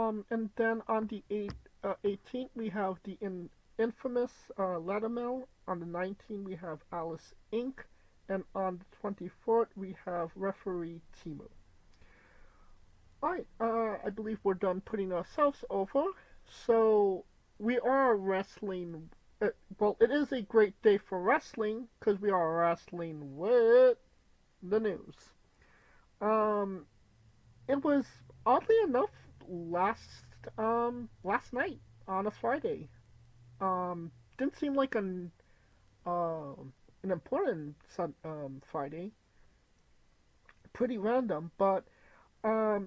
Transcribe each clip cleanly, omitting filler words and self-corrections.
And then on the 18th, we have the infamous Ladamel. On the 19th, we have Alice Inc. And on the 24th, we have referee Timu. Alright, I believe we're done putting ourselves over. So, we are wrestling. Well, it is a great day for wrestling because we are wrestling with the news. Um, it was oddly enough last night on a Friday. Didn't seem like an important Friday. Pretty random, but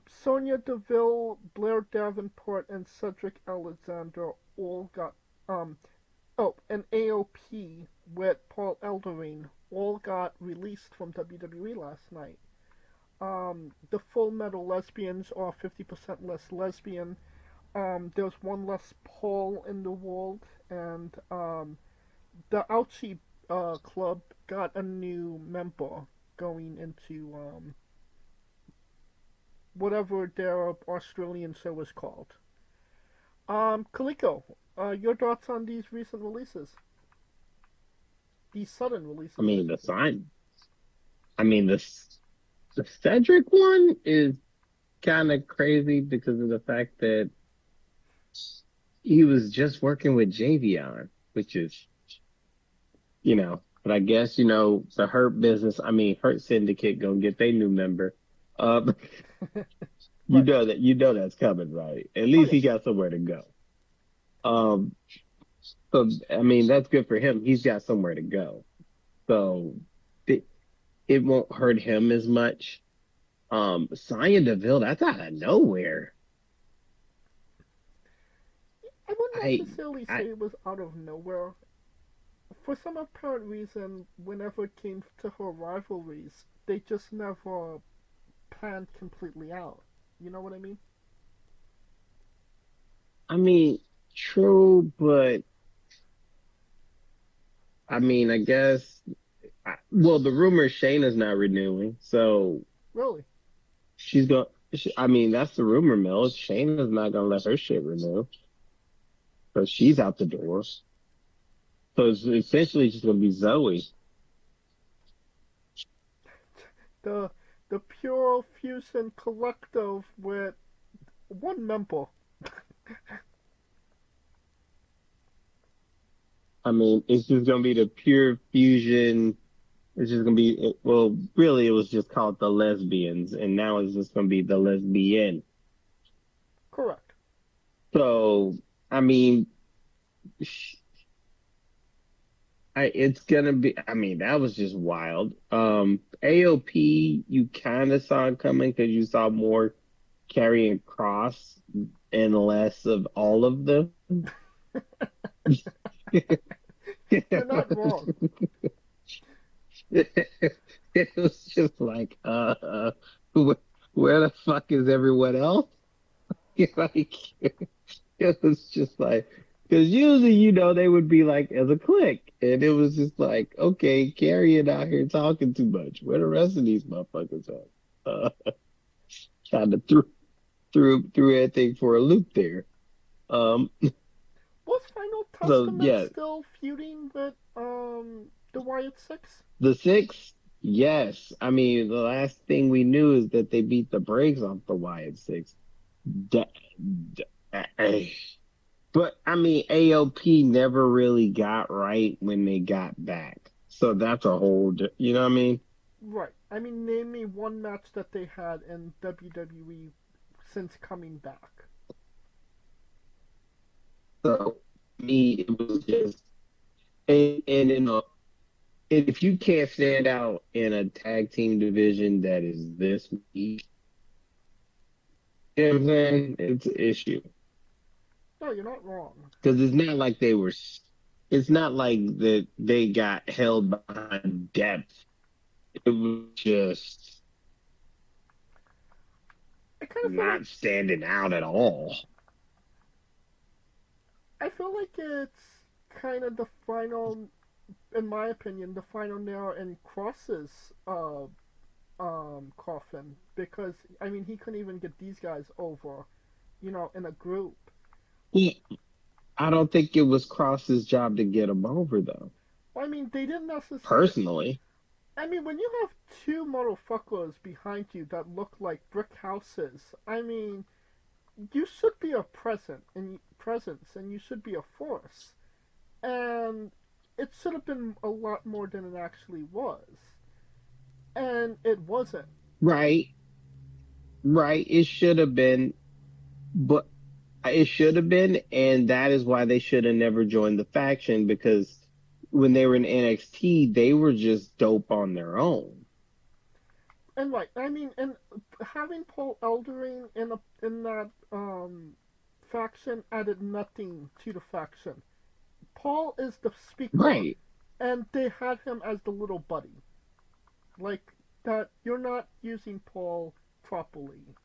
Sonya Deville, Blair Davenport, and Cedric Alexander all got oh, and AOP with Paul Ellering all got released from WWE last night. The Full Metal Lesbians are 50% less lesbian. There's one less Paul in the world, and the Ouchie Club got a new member going into whatever their Australian show is called. Kaliko, your thoughts on these recent releases? These sudden I releases, I mean, the should say. sign. I mean, the Cedric one is kind of crazy because of the fact that he was just working with Javion, which is, but I guess, the Hurt business, I mean, Hurt Syndicate gonna get their new member. Uh, Right. you know that's coming, right? At Oh, least he yes. got somewhere to go. Um, so I mean, that's good for him. He's got somewhere to go. So it, it won't hurt him as much. Sonya Deville, that's out of nowhere. I wouldn't I, necessarily I, say it was out of nowhere. For some apparent reason, whenever it came to her rivalries, they just never panned completely out. You know what I mean? I mean, true, but I mean, I guess. Well, the rumor is Shayna's not renewing, so Really? she's going. I mean, that's the rumor mill. Shayna's not gonna let her shit renew, so she's out the door. So it's essentially just gonna be Zoe. The the pure fusion collective with one member. I mean, it's just gonna be the pure fusion. It's just gonna be well, really, it was just called the lesbians, and now it's just gonna be the lesbian. Correct. So, I mean, it's gonna be. I mean, that was just wild. AOP, you kind of saw it coming because you saw more carrying cross and less of all of them. You're not wrong. It was just like, where the fuck is everyone else? Like, it was just like, because usually, they would be like as a clique, and it was just like, okay, Carrion out here talking too much. Where the rest of these motherfuckers at? Kind of threw everything for a loop there. Um, Was Final so Testament yeah, still feuding with the Wyatt Six? the six, yes. I mean, the last thing we knew is that they beat the brakes off the Wyatt six. Da- eh. But I mean, AOP never really got right when they got back. So that's a whole, you know what I mean? Right. I mean, name me one match that they had in WWE since coming back. So me, it was just, and if you can't stand out in a tag team division that is this weak, you know what I'm saying? It's an issue. No, you're not wrong. Because it's not like that they got held behind depth. It was just I kind of feel like not standing out at all. it's kind of the final, in my opinion, the final nail in Cross's coffin because I mean he couldn't even get these guys over in a group. Yeah, I don't think it was Cross's job to get him over though. I mean, they didn't necessarily. Personally, I mean, when you have two motherfuckers behind you that look like brick houses, I mean, you should be a presence, and you should be a force. And it should have been a lot more than it actually was, and it wasn't. right, right. It should have been, but it should have been, and that is why they should have never joined the faction because when they were in NXT, they were just dope on their own. And right, I mean, and having Paul Eldering in that faction added nothing to the faction. Paul is the speaker, Right. and they had him as the little buddy. Like that, you're not using Paul properly.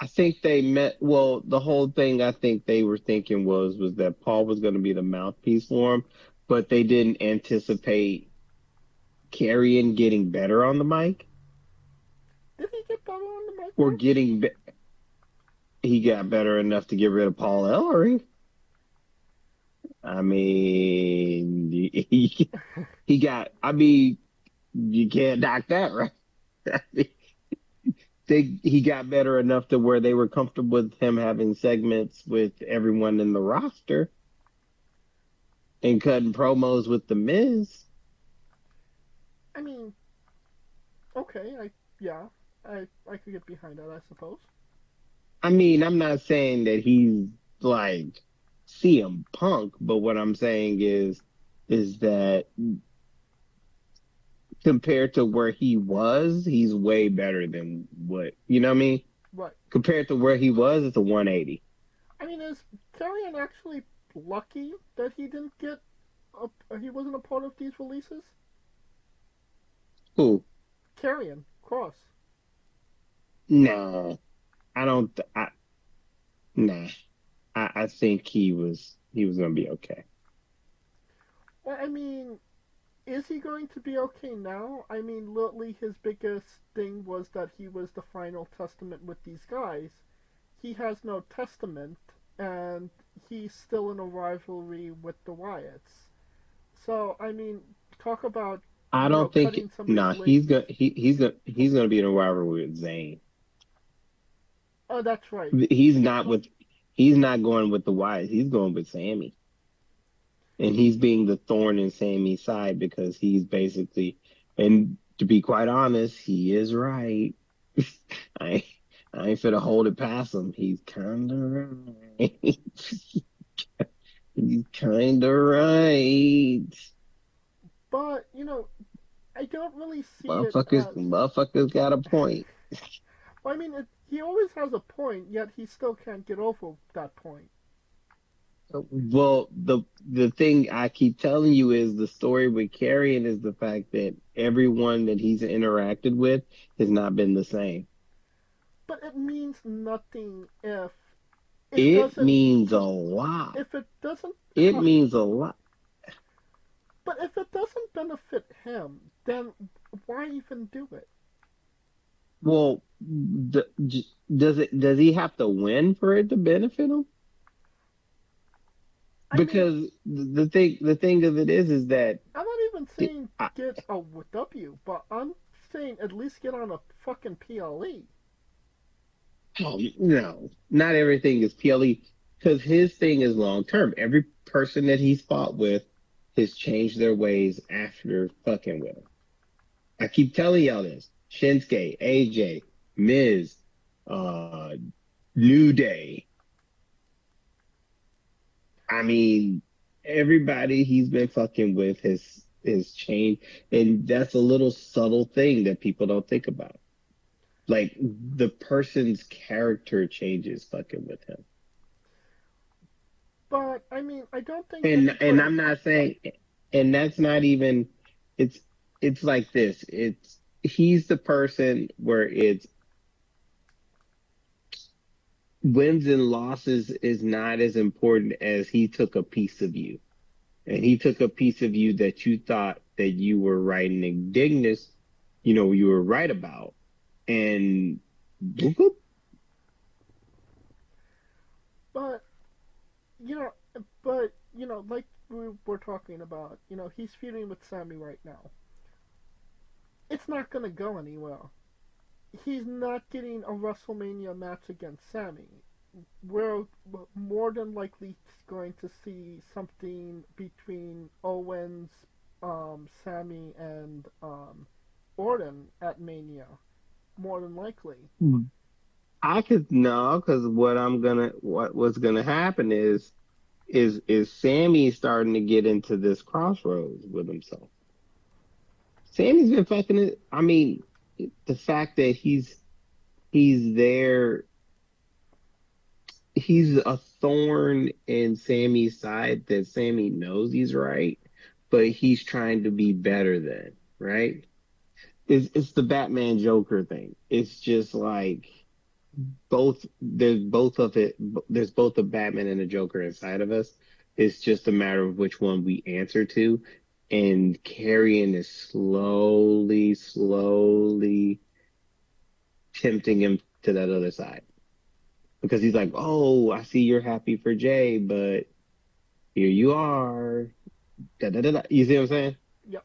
I think they met, well, the whole thing I think they were thinking was that Paul was going to be the mouthpiece for him, but they didn't anticipate Carrion getting better on the mic Did he get better on the mic or though? he got better enough to get rid of Paul Ellering. I mean, I mean, you can't knock that, right? I mean, he got better enough to where they were comfortable with him having segments with everyone in the roster and cutting promos with the Miz. I mean, okay, yeah, I could get behind that, I suppose. I mean, I'm not saying that he's like CM Punk, but what I'm saying is that compared to where he was, he's way better than what you know what I mean? Right. Compared to where he was, it's a 180. I mean, is Carrion actually lucky that he wasn't a part of these releases? Cool. Carrion Cross. No, I don't. Nah. I think he was gonna be okay. Well, I mean, is he going to be okay now? I mean, literally, his biggest thing was that he was the final testament with these guys. He has no testament, and he's still in a rivalry with the Wyatts. So, I mean, talk about, I don't think. cutting somebody's Nah, legs. he's gonna be in a rivalry with Zayn. Oh, that's right. He's not with. He's not going with the Wyatt. He's going with Sammy, and he's being the thorn in Sammy's side because he's basically. And to be quite honest, he is right. I I ain't finna hold it past him. He's kind of right. He's kind of right. But, I don't really see it Motherfuckers, as. motherfuckers got a point. Well, I mean, he always has a point, yet he still can't get over that point. Well, the thing I keep telling you is the story with Carrion is the fact that everyone that he's interacted with has not been the same. But it means nothing if it It doesn't. means a lot. If it doesn't. It means a lot. But if it doesn't benefit him, then why even do it? Well, does he have to win for it to benefit him? I mean, Because the thing of it is that I'm not even saying I, get a W, but I'm saying at least get on a fucking PLE. oh, no, not everything is PLE because his thing is long term. Every person that he's fought with has changed their ways after fucking with him. I keep telling y'all this. Shinsuke, AJ, Miz, uh, New Day. I mean, everybody he's been fucking with has changed, and that's a little subtle thing that people don't think about. Like the person's character changes fucking with him. But I mean, I don't think And anybody. I'm not saying, and that's not even, it's it's like this. It's he's the person where it's wins and losses is not as important as he took a piece of you. And he took a piece of you that you thought that you were right and indignant, you were right about. And boop, boop, But you know, like we were talking about, he's feuding with Sammy right now. It's not gonna go anywhere. He's not getting a WrestleMania match against Sammy. We're more than likely going to see something between Owens, Sammy, and Orton at Mania. More than likely. Hmm. I could no, because what's gonna happen is Sammy starting to get into this crossroads with himself. Sammy's been fucking it. I mean, the fact that he's there, he's a thorn in Sammy's side that Sammy knows he's right, but he's trying to be better than, right? It's the Batman Joker thing. It's just like both of it. There's both a Batman and a Joker inside of us. It's just a matter of which one we answer to, and Carrion is slowly tempting him to that other side because he's like, "Oh, I see you're happy for Jay, but here you are." Da, da, da, da. You see what I'm saying? Yep.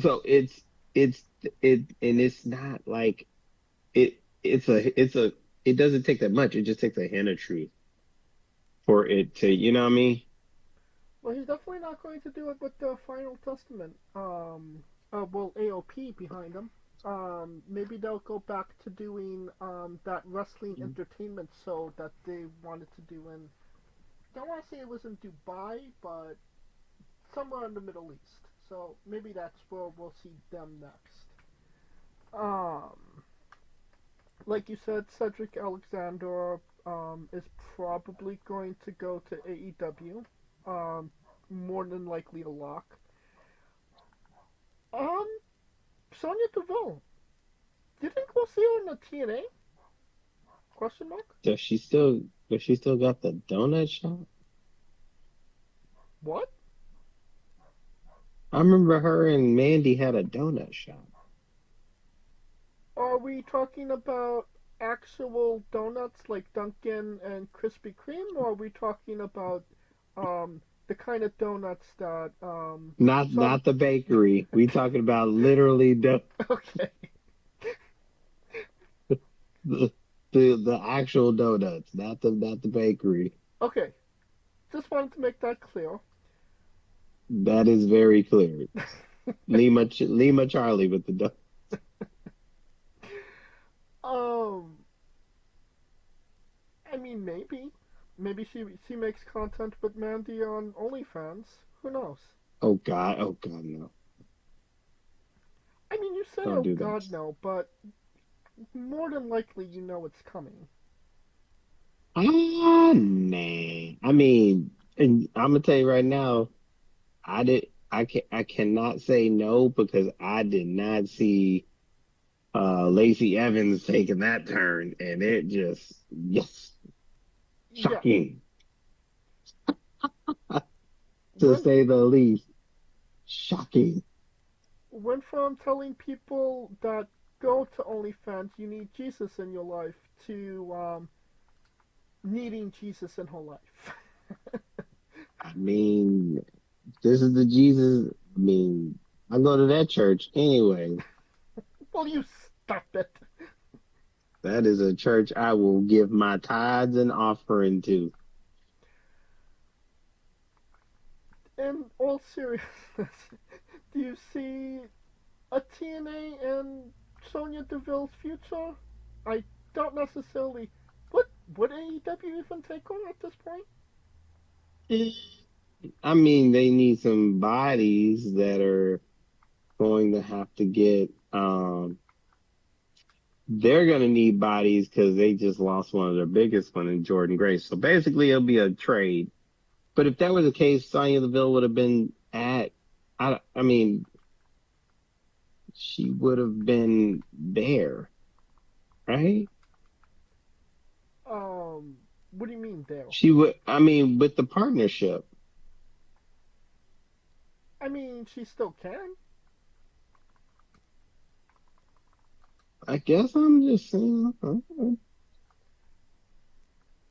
So it's and it's not like it's a it doesn't take that much. It just takes a hint of truth for it to, you know what I mean? Well, he's definitely not going to do it with the Final Testament. Well, AOP behind him. Maybe they'll go back to doing that wrestling entertainment show that they wanted to do in. Don't want to say it was in Dubai, but somewhere in the Middle East. So maybe that's where we'll see them next. Um, like you said, Cedric Alexander is probably going to go to AEW. Um, More than likely a lock. Um, Sonya Deville. Do you think we'll see her in the TNA? Question mark. Does she still got the donut shop? What? I remember her and Mandy had a donut shop. Are we talking about actual donuts like Dunkin' and Krispy Kreme, or are we talking about the kind of donuts that Not some? the bakery. We talking about literally Okay, the the actual donuts, not the bakery. okay. Just wanted to make that clear. That is very clear. Lima Charlie with the um, I mean maybe she makes content with Mandy on OnlyFans. Who knows? oh God, no. I mean, you said Don't oh do that. God no, but more than likely you know it's coming. Nah. I mean, and I'm gonna tell you right now, I cannot say no because I did not see Lacey Evans taking that turn and it just yes, Yeah. shocking to When say the least. Shocking. went from telling people that go to OnlyFans you need Jesus in your life to needing Jesus in her life. I mean, this is the Jesus. I mean, I go to that church anyway. Will you stop it? That is a church I will give my tithes and offering to. In all seriousness, do you see a TNA and Sonya Deville's future? I don't necessarily. Would AEW even take her at this point? I mean, they need some bodies that are going to have to get they're going to need bodies because they just lost one of their biggest one in Jordan Grace. So basically it'll be a trade. But if that was the case, Sonya Deville would have been at I mean, she would have been there, right? What do you mean there? She would I mean, with the partnership. I mean, she still can. I guess I'm just saying.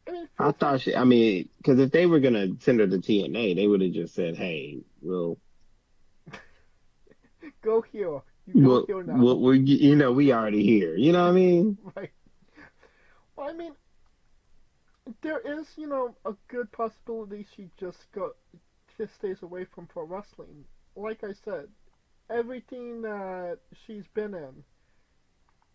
I mean, I feel free. thought I mean, because if they were gonna send her to TNA, they would have just said, "Hey, Go here. You go here now. we already here." You know what I mean? Right. Well, I mean, there is, a good possibility she stays away from pro wrestling. Like I said, everything that she's been in,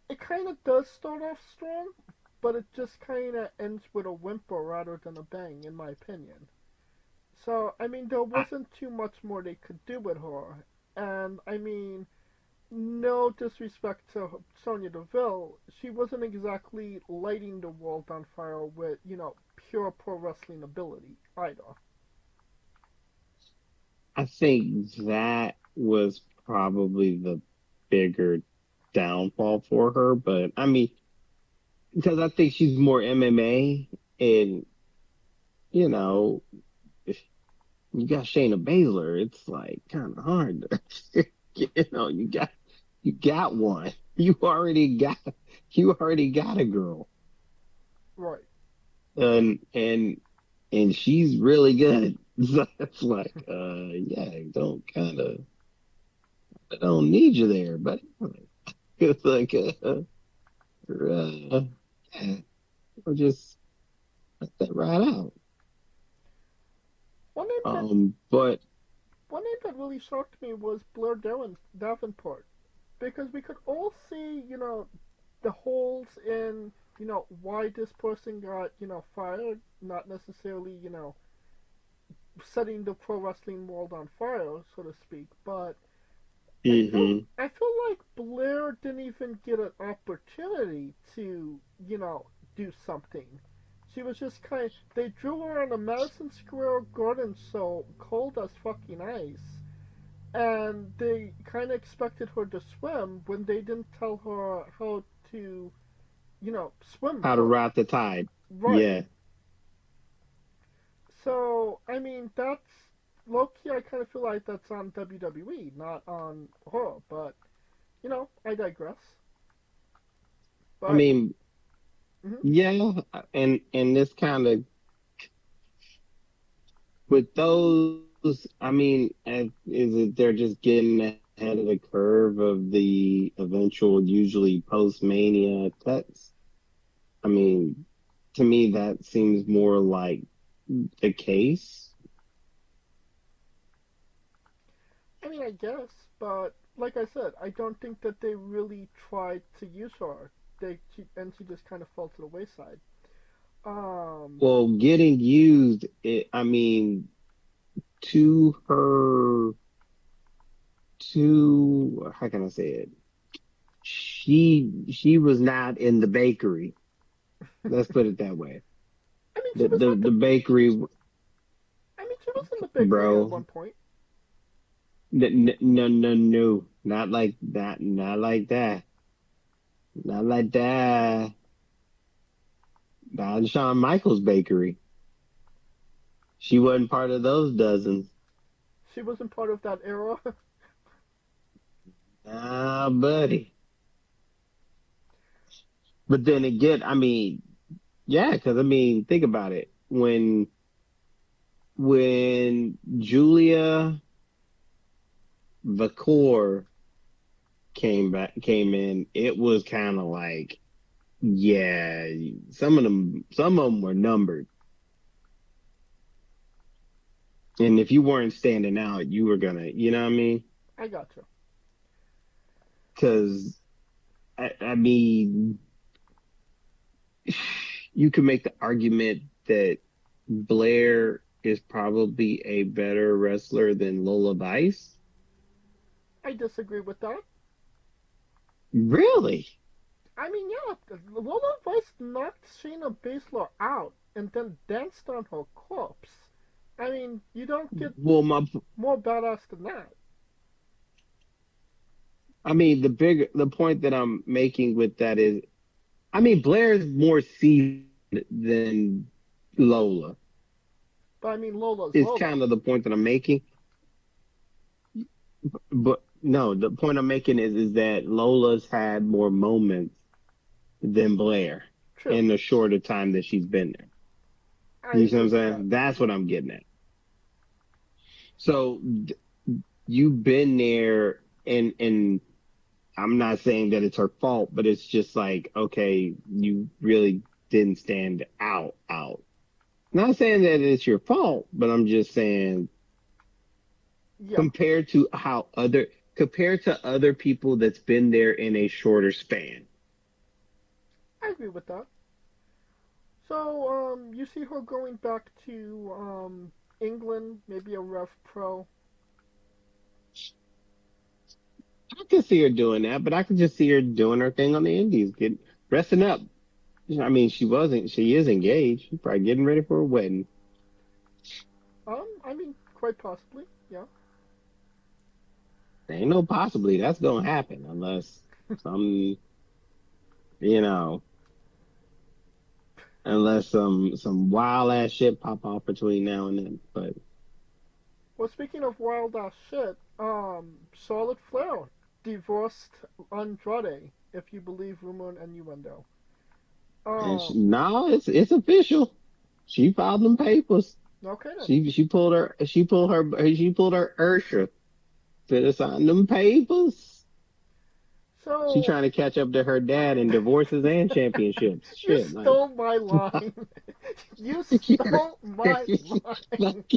it kind of does start off strong, but it just kind of ends with a whimper rather than a bang, in my opinion. So, I mean, there I, wasn't too much more they could do with her. And, I mean, no disrespect to Sonya Deville, she wasn't exactly lighting the world on fire with, pure pro wrestling ability either. I think that was probably the bigger downfall for her. But I mean, because I think she's more MMA, and you know, if you got Shayna Baszler, it's like kind of hard. You got one. You already got a girl, Right. and she's really good. So it's like, yeah, I don't need you there, but it's like, yeah, or just let that ride out. One name that But one name that really shocked me was Blair Davenport, because we could all see, the holes in, why this person got, fired, not necessarily, setting the pro wrestling world on fire, so to speak, but I feel hmm I feel like Blair didn't even get an opportunity to, do something. She was just they drew her on a Madison Square Garden so cold as fucking ice, and they kind of expected her to swim when they didn't tell her how to, swim how to for ride the tide. right. Yeah. So I mean that's low key. I kind of feel like that's on WWE, not on her. But I digress. I But mean, mhm. yeah, and this kind of with those, I mean, is it they're just getting ahead of the curve of the eventual, usually post-Mania cuts? I mean, to me, that seems more like the case. I mean, I guess, but like I said, I don't think that they really tried to use her. She just kind of fell to the wayside. Um, Well, getting used, I mean, to her, how can I say it? She was not in the bakery. Let's put it that way. I mean, she The was the, at the. the bakery, I mean, she was in the bakery at bro. one point. No, no, no, not like that. Not like that. Not like that. Not in Shawn Michaels' bakery. She wasn't part of those dozens. She wasn't part of that era. Ah, buddy. But then again, I mean, yeah, because I mean, think about it. When Julia Vacor came in, it was kind of like, yeah, some of them were numbered. And if you weren't standing out, you were gonna, you know what I mean? I got you. Because I mean, you could make the argument that Blair is probably a better wrestler than Lola Vice. I disagree with that. Really? I mean, yeah, Lola Vice knocked Shayna Baszler out and then danced on her corpse. I mean, you don't get Well, more badass than that. I mean, the point that I'm making with that is, I mean, Blair is more seasoned than Lola. But I mean, Lola's Is Lola. kind of the point that I'm making. But no, the point I'm making is that Lola's had more moments than Blair True. in the shorter time that she's been there. I You see what agree I'm with that. saying? That's what I'm getting at. So you've been there, and I'm not saying that it's her fault, but it's just like, okay, you really didn't stand out. Not saying that it's your fault, but I'm just saying Yeah, compared to compared to other people that's been there in a shorter span. I agree with that. So, you see her going back to England, maybe a Rev Pro. I could see her doing that, but I could just see her doing her thing on the Indies, get resting up. I mean, she is engaged. She's probably getting ready for a wedding. I mean, quite possibly. Yeah. There ain't no possibly that's gonna happen unless some, you know, unless some wild ass shit pop off between now and then. But Well, speaking of wild ass shit, Charlotte Flair divorced Andrade, if you believe rumor and innuendo. Um, no, it's official. She filed them papers. okay then. She pulled her Ursha to sign them papers. She So, trying to catch up to her dad in divorces and championships. you Shit, like, stole my line. You stole my line. like,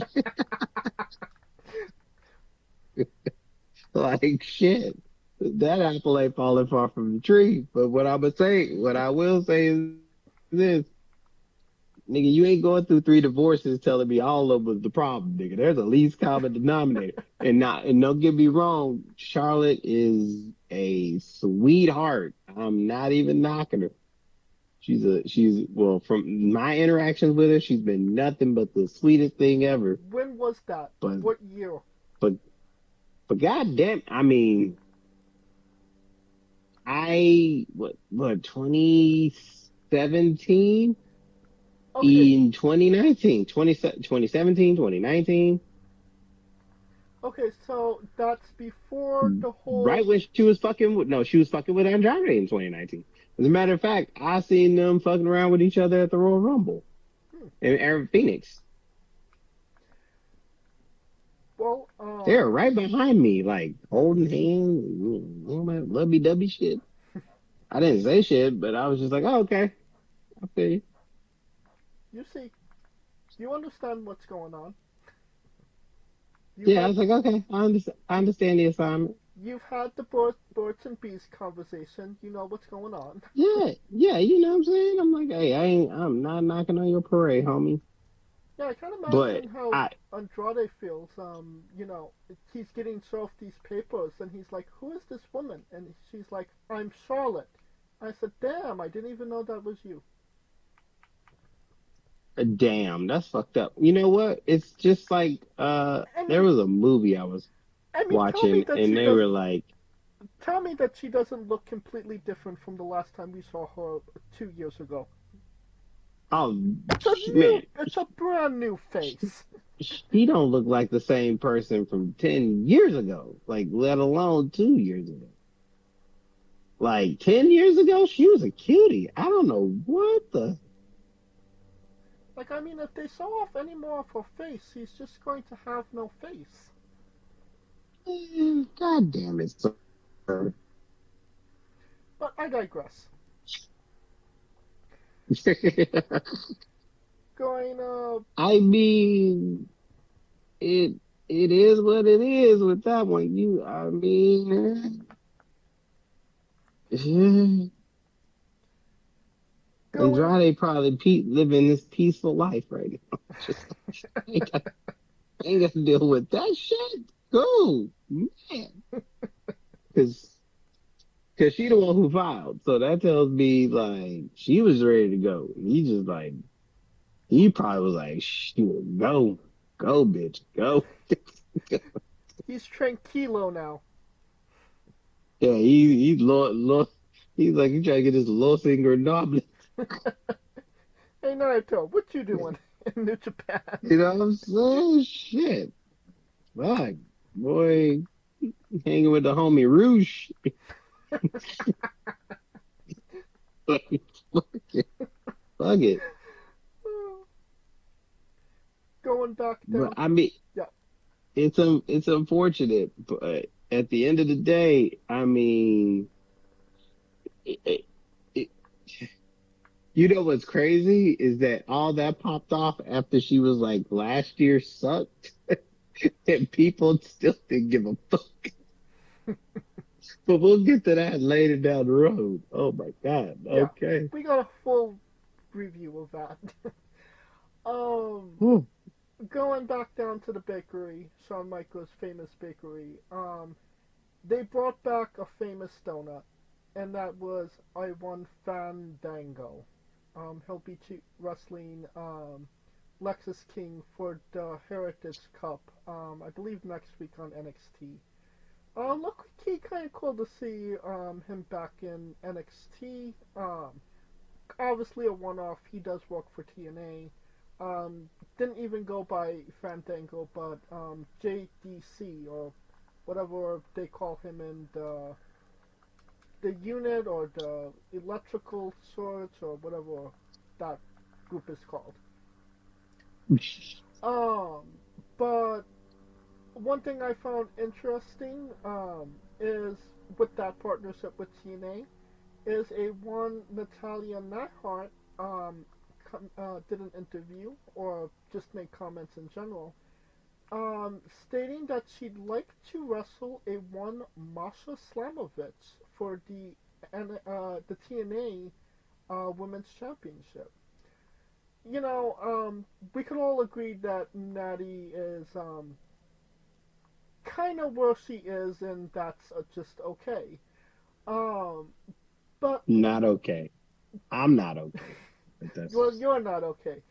like shit. That apple ain't falling far from the tree. But what I will say is this, nigga, you ain't going through three divorces telling me all of them was the problem, nigga. There's a least common denominator. And don't get me wrong, Charlotte is a sweetheart. I'm not even knocking her. She's well, from my interactions with her, she's been nothing but the sweetest thing ever. When was that? But What year? but but goddamn, I mean, what 2017 Okay, in 2019, 2017, 2019, okay, so that's before the right whole. when she was fucking with, no, she was fucking with Andrade in 2019. As a matter of fact, I seen them fucking around with each other at the Royal Rumble Hmm, in Aaron Phoenix. well, They're right behind me, like holding hands, all that lovey dovey shit. I didn't say shit, but I was just like, oh, okay, I feel you. you see, you understand what's going on. You've Yeah, I had was like, okay, I understand the assignment. you've had the birds and bees conversation. You know what's going on. Yeah, yeah, you know what I'm saying? I'm like, hey, I'm not knocking on your parade, homie. Yeah, I can't But imagine how I, Andrade feels. He's getting served these papers, and he's like, "Who is this woman?" And she's like, "I'm Charlotte." I said, "Damn, I didn't even know that was you." damn, that's fucked up. You know what? It's just like, I there mean, was a movie I was tell me watching, that and she they does. were like, Tell me that she doesn't look completely different from the last time we saw her 2 years ago. oh, man, It's a brand new face. she don't look like the same person from 10 years ago, like, let alone 2 years ago. Like 10 years ago, she was a cutie. I don't know what the, Like, I mean, if they saw off any more of her face, she's just going to have no face. God damn it, sir. But I digress. Going, I mean, it it is what it is with that one. I mean, going. Andrade probably living this peaceful life right now. Just ain't got to deal with that shit. Go, man, because she the one who filed, so that tells me like she was ready to go. He probably was like, "Shoot, go, bitch, go." He's tranquilo now. Yeah, he's he's like he trying to get his Los Ingobernables. Hey Naruto, what you doing in New Japan? You know what I'm saying? Shit. Fuck. Boy, hanging with the homie Roosh. Fuck it. Fuck it. going back But down. I mean, Yeah, it's unfortunate, but at the end of the day, I mean, it, it, it, you know what's crazy is that all that popped off after she was like last year sucked, and people still didn't give a fuck. But we'll get to that later down the road. Oh my God. yeah. Okay. We got a full review of that. um, Whew. Going back down to the bakery, Shawn Michaels' famous bakery. They brought back a famous donut, and that was I won Fandango. He'll be wrestling Lexus King for the Heritage Cup. I believe next week on NXT. Look, kind of cool to see him back in NXT. Obviously a one-off. He does work for TNA. Didn't even go by Fandango, but JDC or whatever they call him in the unit or the electrical sorts or whatever that group is called. Um, but one thing I found interesting is with that partnership with TNA is a one Natalia Neidhart did an interview or just made comments in general, stating that she'd like to wrestle a one Masha Slamovich for the TNA Women's Championship. You know, we can all agree that Natty is kind of where she is, and that's just okay. Um, but Not okay. I'm not okay. But that's well, just you're not okay.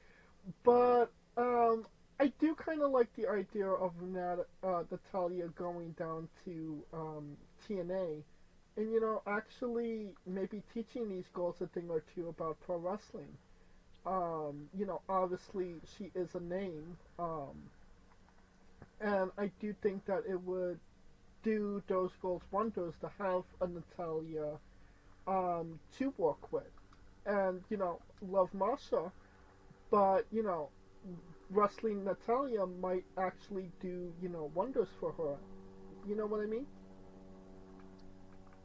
But I do kind of like the idea of Natalia going down to TNA, and actually maybe teaching these girls a thing or two about pro wrestling. Obviously she is a name, and I do think that it would do those girls wonders to have a Natalia to work with, and love Masha, but wrestling Natalia might actually do wonders for her. You know what I mean?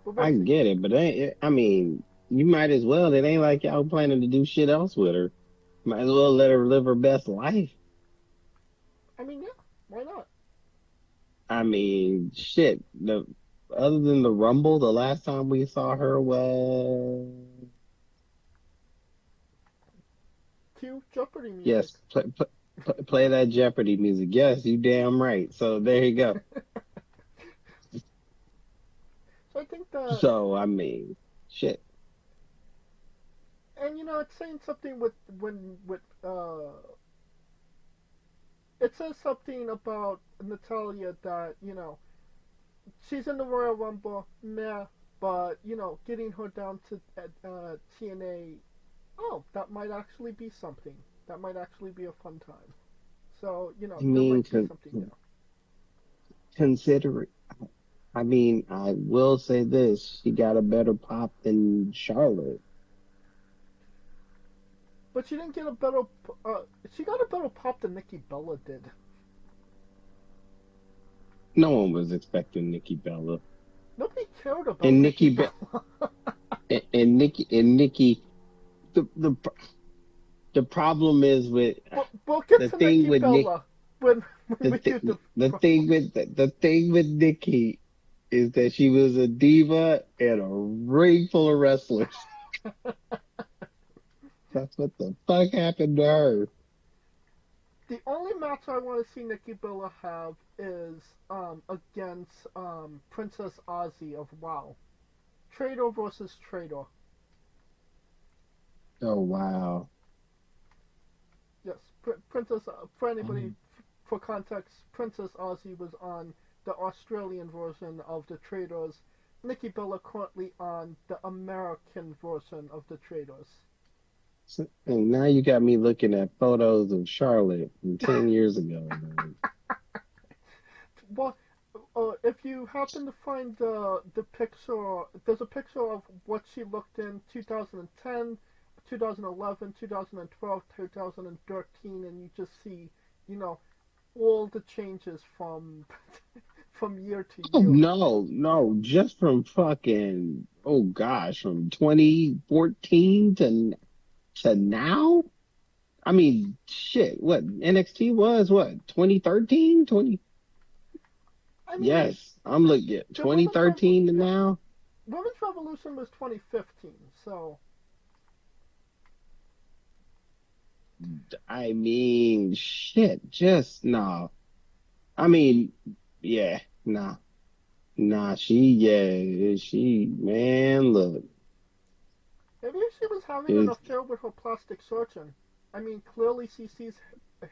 But I what's it? get it, but I mean, you might as well. It ain't like y'all planning to do shit else with her. Might as well let her live her best life. I mean, yeah, why not? I mean, shit. The other than the Rumble, the last time we saw her was Cue Jeopardy music. yes, play that Jeopardy music. Yes, you damn right. So there you go. So I think that, So I mean, shit. and it's saying something with it says something about Natalia that she's in the Royal Rumble, meh, but getting her down to TNA, oh, that might actually be something. That might actually be a fun time. So I there mean, might be something there. consider. I mean, I will say this: she got a better pop than Charlotte. But she didn't get a better. Uh, she got a better pop than Nikki Bella did. No one was expecting Nikki Bella, Nobody cared about and Nikki Nikki Bella. and Nikki. The the the problem is with We'll get the to thing Nikki with Nick. Bella when we do the promo. The thing with Nikki is that she was a diva and a ring full of wrestlers. That's what the fuck happened to her. The only match I want to see Nikki Bella have is against Princess Ozzy of WoW. Trader versus Trader. Oh wow. Yes, Princess. For anybody, Um, for context, Princess Ozzy was on the Australian version of the Traders. Nikki Bella currently on the American version of the Traders. and now you got me looking at photos of Charlotte from 10 years ago, man. Well, if you happen to find the picture, there's a picture of what she looked in 2010, 2011, 2012, 2013, and you just see you know, all the changes from from year to Oh year. no, no, just from fucking oh gosh, from 2014 to now. I mean, shit, what NXT was what 2013, 20. I mean, Yes, I'm looking at the women's 2013 to yeah, now. women's revolution was 2015. So I mean, shit, just no. I mean, yeah, nah, nah. Man, look, maybe she was having an it's, affair with her plastic surgeon. I mean, clearly she sees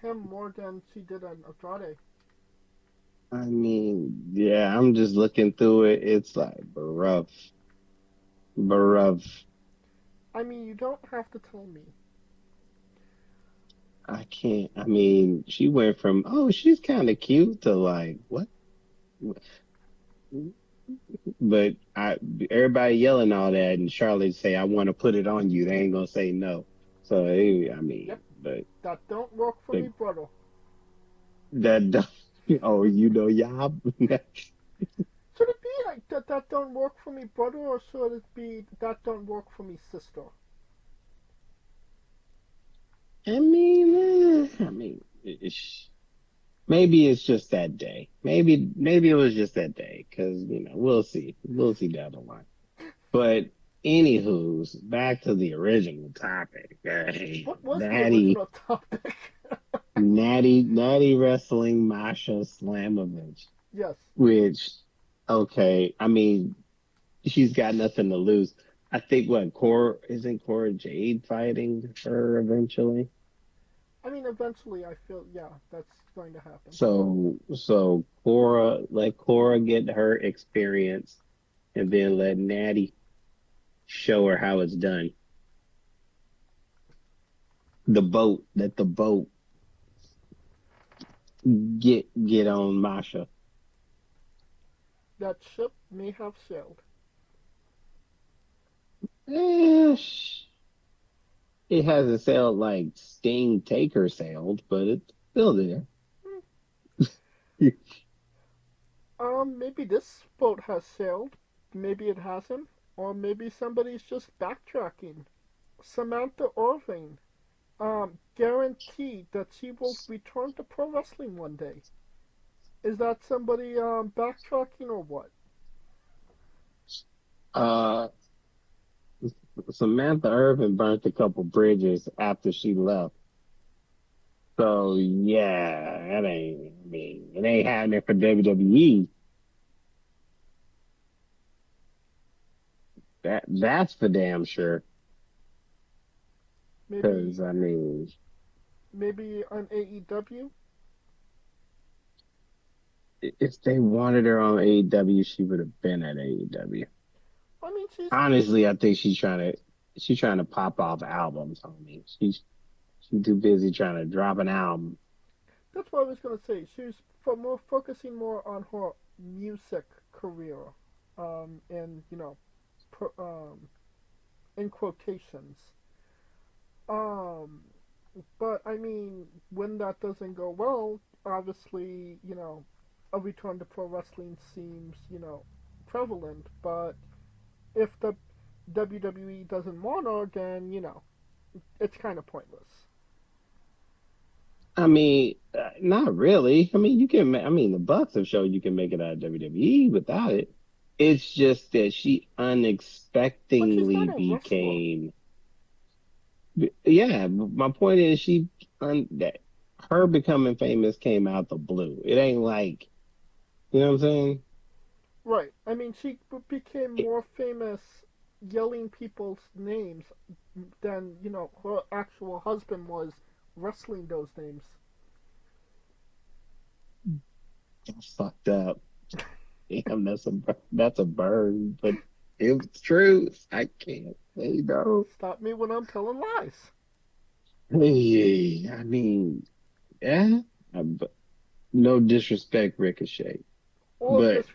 him more than she did on Andrade. I mean, yeah. I'm just looking through it. It's like, bruv, bruv. I mean, you don't have to tell me. I can't. I mean, she went from oh, she's kind of cute to like what? But I everybody yelling all that, and Charlotte say, "I want to put it on you." They ain't gonna say no. So I Yep, mean, but that don't work for the, me, brother. that oh, y'all. Should it be like that? That don't work for me, brother, or should it be that don't work for me, sister? I mean, maybe it's just that day. Maybe it was just that day because we'll see down the line. But anywho's back to the original topic. What was the original topic? Natty wrestling Masha Slamovich, Yes, which okay, I mean she's got nothing to lose. I think what Cora isn't Cora Jade fighting her eventually. I mean eventually I feel yeah that's going to happen. So Cora let Cora get her experience and then let Natty show her how it's done. Let the boat get on Masha. That ship may have sailed. Eh, it hasn't sailed like Sting Taker sailed, but it's still there. Hmm. Maybe this boat has sailed. Maybe it hasn't. Or maybe somebody's just backtracking. Samantha Irvin, guaranteed that she will return to pro wrestling one day. Is that somebody backtracking or what? Uh, Samantha Irvin burnt a couple bridges after she left. So yeah, it ain't happening for WWE. That's for damn sure. Maybe Because I mean, maybe on AEW. if they wanted her on AEW, she would have been at AEW. I mean, Honestly, I think she's trying to pop off albums, homie. She's too busy trying to drop an album. that's what I was gonna say. She's for more focusing more on her music career, and pro, in quotations. Um, but I mean, when that doesn't go well, obviously, a return to pro wrestling seems, prevalent. But if the WWE doesn't want her, then it's kind of pointless. I mean, not really. I mean, I mean, the Bucks have shown you can make it out of WWE without it. It's just that she But she's unexpectedly not a wrestler. became. Yeah, my point is that her becoming famous came out the blue. It ain't like, you know what I'm saying? Right. I mean, she became more famous yelling people's names than, her actual husband was wrestling those names. It's fucked up. Damn, that's a burn, but it's true. I can't say no. Stop me when I'm telling lies. Hey, I mean, yeah, but no disrespect, Ricochet, All but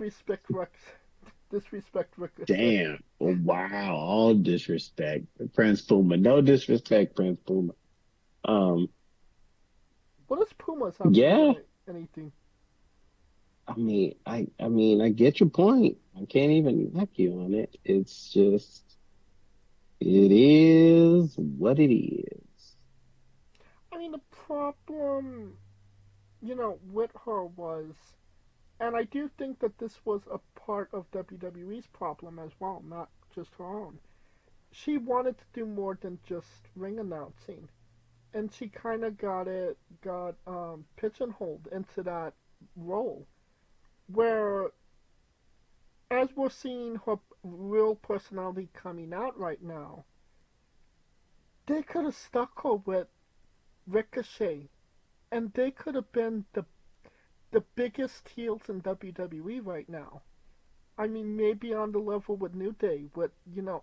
disrespect Ricochet. damn, oh, wow, all disrespect, Prince Puma. No disrespect, Prince Puma. Um, What does Pumas have to do with Yeah, anything? I get your point. I can't even knock you on it. It's just, it is what it is. I mean, the problem, with her was, and I do think that this was a part of WWE's problem as well, not just her own. She wanted to do more than just ring announcing, and she kind of got pigeonholed into that role, where as we're seeing her real personality coming out right now, they could have stuck her with Ricochet, and they could have been the biggest heels in WWE right now. I mean, maybe on the level with New Day, with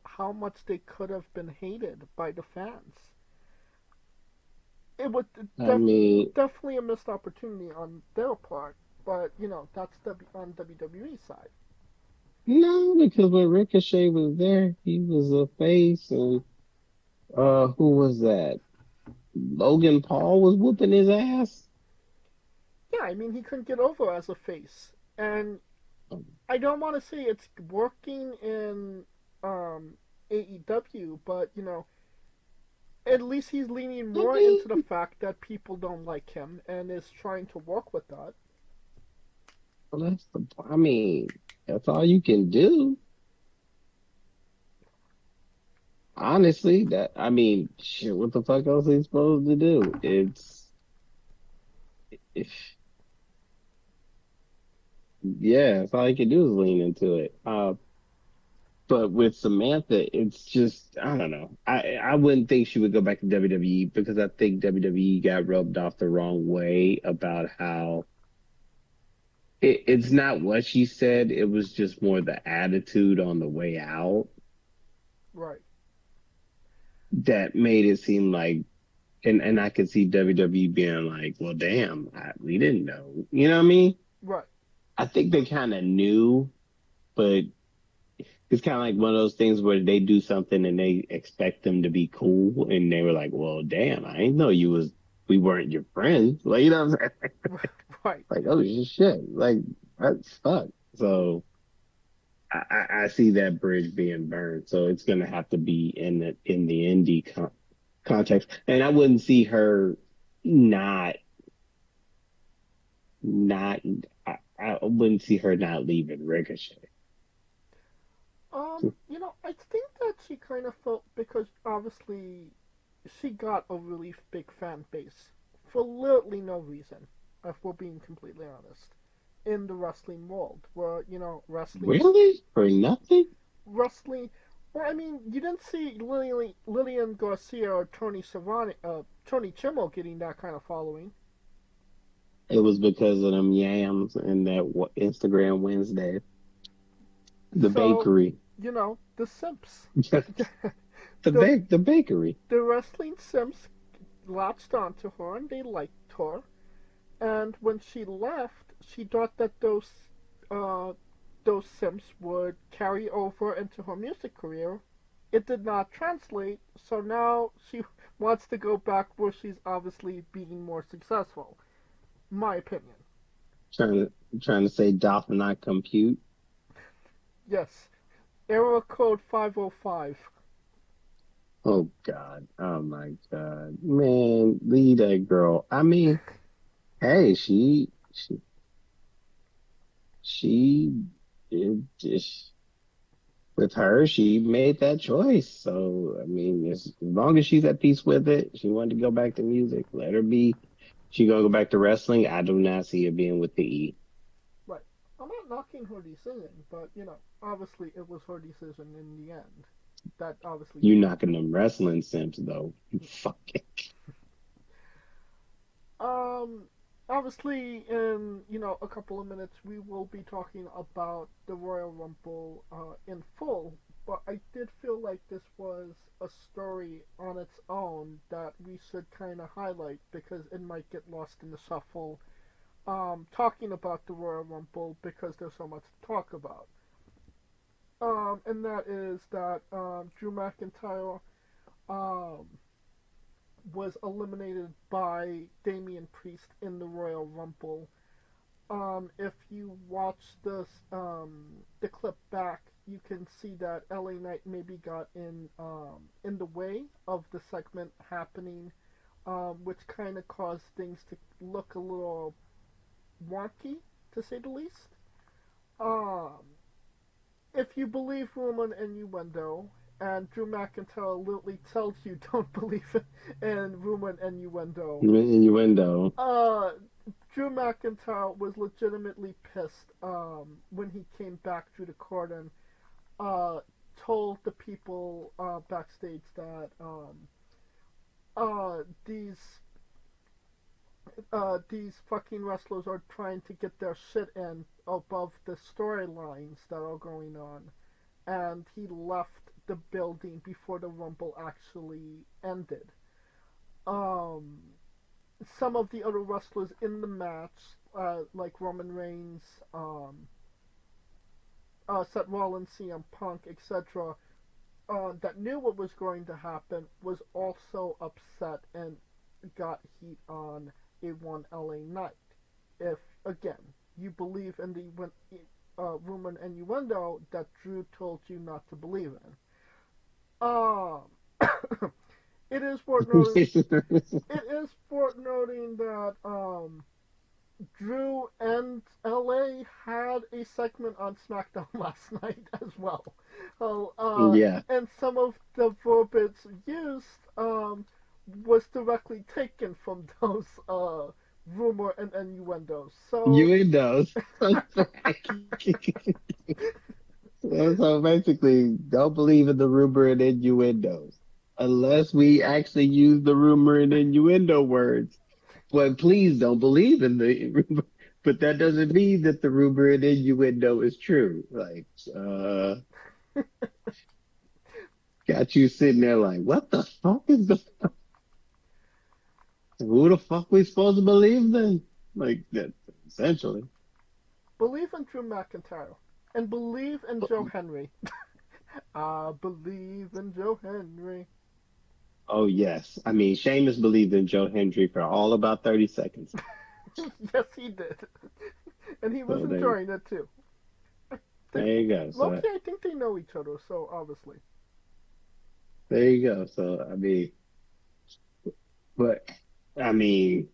how much they could have been hated by the fans. It was I mean, definitely a missed opportunity on their part, but that's on WWE side. no, because when Ricochet was there, he was a face, and who was that? Logan Paul was whooping his ass. Yeah, I mean he couldn't get over as a face, and I don't want to say it's working in AEW, but at least he's leaning I more into the mean, fact that people don't like him and is trying to work with that. well, that's all you can do. Honestly, shit, what the fuck else are you supposed to do? If, yeah, that's all you can do is lean into it. But with Samantha, it's just, I don't know. I wouldn't think she would go back to WWE because I think WWE got rubbed off the wrong way about how it's not what she said. It was just more the attitude on the way out Right, that made it seem like, and I could see WWE being like, well, damn, we didn't know. You know what I mean? right. I think they kind of knew, but it's kind of like one of those things where they do something and they expect them to be cool, and they were like, "Well, damn, I didn't know we weren't your friends." Like, you know what I'm saying? Right. Like, oh shit, like that's fuck. So I see that bridge being burned. So it's gonna have to be in the context, and I wouldn't see her not not. I wouldn't see her not leaving Ricochet. I think that she kind of felt because obviously she got a really big fan base for literally no reason, if we're being completely honest, in the wrestling world, where Really? For nothing? wrestling. Well, I mean, you didn't see Lillian Garcia or Tony Chimel getting that kind of following. It was because of them yams and that Instagram Wednesday, the So, bakery, the Simps, the the bakery. the wrestling Simps latched onto her and they liked her. And when she left, she thought that uh, those Simps would carry over into her music career. It did not translate, so now she wants to go back where she's obviously being more successful. My opinion. Trying to say doth not compute. Yes. Error code 505. Oh God. Oh my God. Man, leave that girl. Hey, she just with her, she made that choice. So as long as she's at peace with it, she wanted to go back to music. Let her be. She gonna go back to wrestling. I do not see her being with the E. Right. I'm not knocking her decision, but, obviously it was her decision in the end. That obviously You changed knocking it. them wrestling simps though. You fucking. Um, Obviously, in a couple of minutes, we will be talking about the Royal Rumble in full. But I did feel like this was a story on its own that we should kind of highlight because it might get lost in the shuffle. Talking about the Royal Rumble because there's so much to talk about. And that is that Drew McIntyre um, was eliminated by Damian Priest in the Royal Rumble. If you watch the clip back, you can see that LA Knight maybe got in the way of the segment happening, which kind of caused things to look a little wonky, to say the least. Um, if you believe rumor and innuendo, and Drew McIntyre literally tells you don't believe it in rumor and innuendo, Innuendo. uh, Drew McIntyre was legitimately pissed when he came back through the curtain. Uh, told the people backstage that uh, these these fucking wrestlers are trying to get their shit in above the storylines that are going on, and he left the building before the Rumble actually ended. Um, some of the other wrestlers in the match, like Roman Reigns, Seth Rollins, CM Punk, etc., that knew what was going to happen, was also upset and got heat on a one LA Knight. If again you believe in the rumor and innuendo that Drew told you not to believe in, it is worth noting. It is worth noting that Drew and LA had a segment on SmackDown last night as well. Yeah. And some of the verbiage used was directly taken from those rumor and innuendos. So, Innuendos. So basically, don't believe in the rumor and innuendos unless we actually use the rumor and innuendo words. But please don't believe in the rumor. But that doesn't mean that the rumor and innuendo is true. Like, got you sitting there like, what the fuck is the, who the fuck we supposed to believe then? Like that, essentially. believe in Drew McIntyre. And believe in Joe Henry. I believe in Joe Henry. Oh yes. I mean, Sheamus believed in Joe Hendry for all about 30 seconds. Yes, he did. And he was So enjoying it too. I there think, you go. So Loki, I think they know each other, so obviously. there you go. So I mean, but I mean,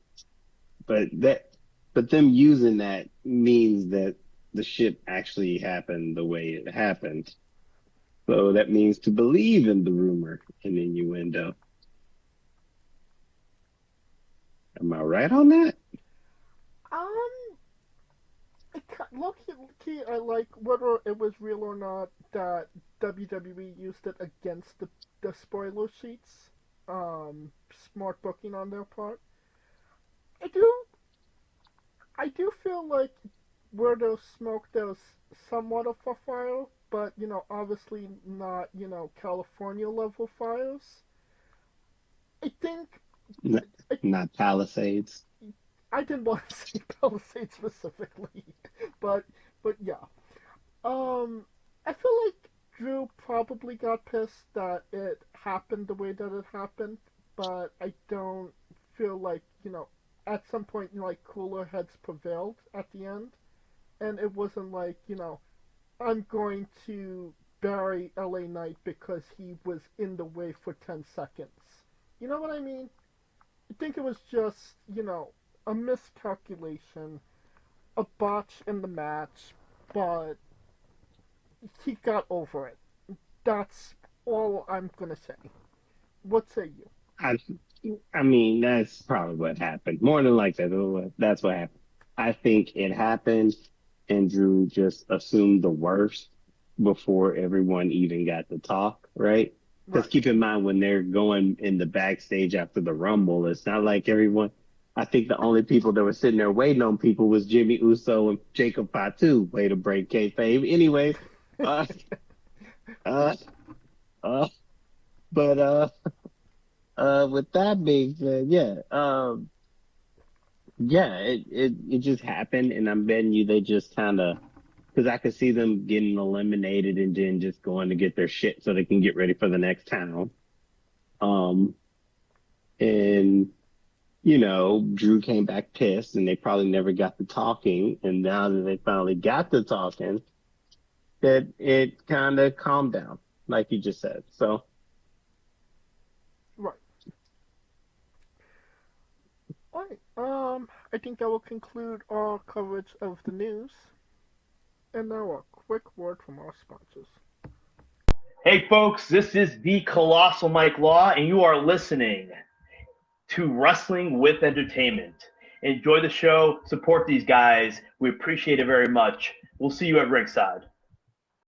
but that, but them using that means that the shit actually happened the way it happened. So that means to believe in the rumor and innuendo. Am I right on that? Um, Loki, I like whether it was real or not that WWE used it against the spoiler sheets. Smart booking on their part. I do, I do feel like where there's smoke, there's somewhat of a fire, but obviously not California level fires. I think N- I, Not Palisades. I didn't want to say Palisade specifically, but yeah. Um, I feel like Drew probably got pissed that it happened the way that it happened, but I don't feel like at some point like cooler heads prevailed at the end, and it wasn't like I'm going to bury LA Knight because he was in the way for 10 seconds. You know what I mean? I think it was just a miscalculation, a botch in the match, but he got over it. That's all I'm gonna say. What say you? I, I mean, that's probably what happened. More than likely, that's what happened. I think it happened, and Drew just assumed the worst before everyone even got to talk, right? Because Right. keep in mind, when they're going in the backstage after the Rumble, it's not like everyone. I think the only people that were sitting there waiting on people was Jimmy Uso and Jacob Fatu. Way to break kayfabe. Anyway, uh, uh, uh, but with that being said, yeah, it just happened, and I'm betting you they just kind of because I could see them getting eliminated and then just going to get their shit so they can get ready for the next town. Um, And, Drew came back pissed and they probably never got to talking. And now that they finally got to talking, that it kind of calmed down, like you just said. So, Right. Alright. I think that will conclude our coverage of the news. And now a quick word from our sponsors. Hey, folks, this is the Colossal Mike Law, and you are listening to Wrestling with Entertainment. Enjoy the show. Support these guys. We appreciate it very much. We'll see you at ringside.